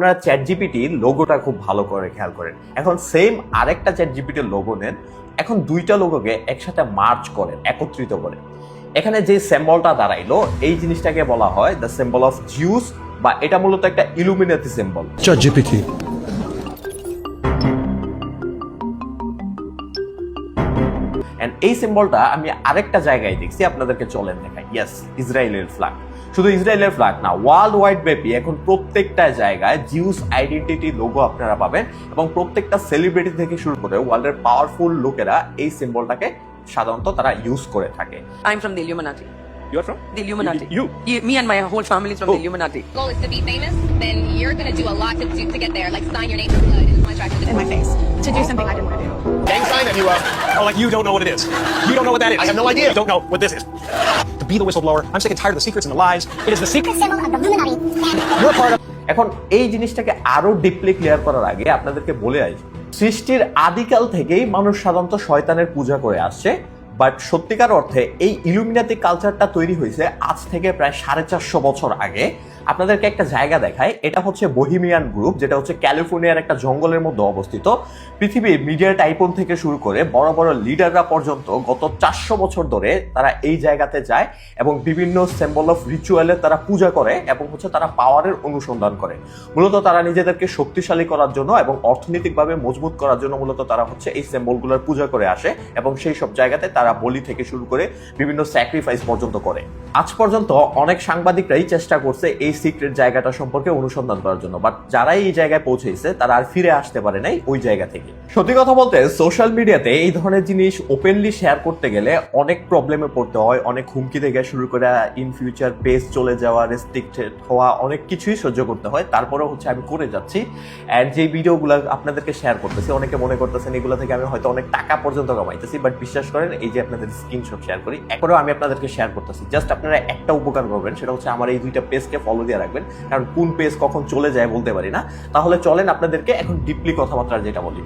আপনারা চ্যাট জিপিটির লোগোটা খুব ভালো করে খেয়াল করেন। এখন সেম আরেকটা চ্যাট জিপিটির লোগো নেন, এখন দুইটা লোগোকে একসাথে মার্জ করেন, একত্রিত করেন। এখানে যে সিম্বলটা দাঁড়াইলো এই জিনিসটাকে বলা হয় দ্য সিম্বল অফ জিউস, বা এটা মূলত একটা Illuminati symbol. ChatGPT and এই সিম্বলটা আমি আরেকটা জায়গায় দেখছি, আপনাদেরকে চলেন দেখাই। ইয়েস, ইসরায়েলের ফ্ল্যাগ। শুধু ইসরায়েলের ফ্ল্যাগ না, ওয়ার্ল্ড ওয়াইড ব্যাপী এখন প্রত্যেকটা জায়গায় জিউস আইডেন্টিটি লোগো আপনারা পাবেন, এবং প্রত্যেকটা সেলিব্রিটি থেকে শুরু করে ওয়ার্ল্ডের পাওয়ারফুল লোকেরা এই সিম্বলটাকে সাধারণত তারা ইউজ করে থাকে। I'm from the Illuminati. You're from? The Illuminati. You? Me and my whole family is from the Illuminati. Goal is to be famous, then you're gonna do a lot to get there, like sign your name in blood and contract with in my face to do something I didn't want to do. Gang sign and you, oh, like you don't know what it is. You don't know what that is. I have no idea. You don't know what this is. To be the whistleblower, I'm sick and tired of the secrets and the lies. It is the secret Symbol of the Illuminati. you're part of. এখন এই জিনিসটাকে আরো deeply clear করার আগে আপনাদেরকে বলে আসি, সৃষ্টির আদিকাল থেকেই মানুষ সাধারণত শয়তানের পূজা করে আসছে, বাট সত্যিকার অর্থে এই ইলুমিনাতি কালচারটা তৈরি হয়েছে আজ থেকে প্রায় 450 বছর আগে। আপনাদেরকে একটা জায়গা দেখায়, এটা হচ্ছে বহিমিয়ান গ্রুপ, যেটা হচ্ছে ক্যালিফোর্নিয়ার একটা জঙ্গলের মধ্যে অবস্থিত। পৃথিবীর মিডিয়া টাইপন থেকে শুরু করে বড় বড় লিডাররা পর্যন্ত গত 400 বছর ধরে তারা এই জায়গাতে যায় এবং বিভিন্ন সিম্বল অফ রিচুয়ালে তারা পূজা করে, এবং হচ্ছে তারা পাওয়ারের অনুসন্ধান করে। মূলত তারা নিজেদেরকে শক্তিশালী করার জন্য এবং অর্থনৈতিকভাবে মজবুত করার জন্য মূলত তারা হচ্ছে এই সিম্বলগুলোর পূজা করে আসে, এবং সেই সব জায়গাতে তারা বলি থেকে শুরু করে বিভিন্ন স্যাক্রিফাইস পর্যন্ত করে। আজ পর্যন্ত অনেক সাংবাদিকরাই চেষ্টা করছে এই সিক্রেট জায়গাটা সম্পর্কে অনুসন্ধান করার জন্য, বাট যারা এই জায়গায় পৌঁছেছে তারা আর ফিরে আসতে পারে নাই ওই জায়গা থেকে। সত্যি কথা বলতে সোশ্যাল মিডিয়াতে এই ধরনের জিনিস ওপেনলি শেয়ার করতে গেলে অনেক প্রবলেমে পড়তে হয়, অনেক হুমকি থেকে শুরু করে ইন ফিউচার পেজ চলে যাওয়া, রেস্ট্রিক্টেড হওয়া, অনেক কিছুই সহ্য করতে হয়। তারপরেও হচ্ছে আমি করে যাচ্ছি, আর যে ভিডিওগুলো আপনাদেরকে শেয়ার করতেছি অনেকে মনে করতেছেন এগুলো থেকে আমি হয়তো অনেক টাকা পর্যন্ত কামাইতেছি, বাট বিশ্বাস করেন এই যে আপনাদের স্ক্রিনশট শেয়ার করি, এরপরেও আমি আপনাদেরকে শেয়ার করতেছি। জাস্ট আপনারা একটা উপকার করবেন, সেটা হচ্ছে আমার এই দুইটা পেজকে ফলো দিয়ে রাখবেন, কারণ কোন পেজ কখন চলে যায় বলতে পারি না। তাহলে চলেন আপনাদেরকে এখন ডিপলি কথাবার্তা যেটা বলি।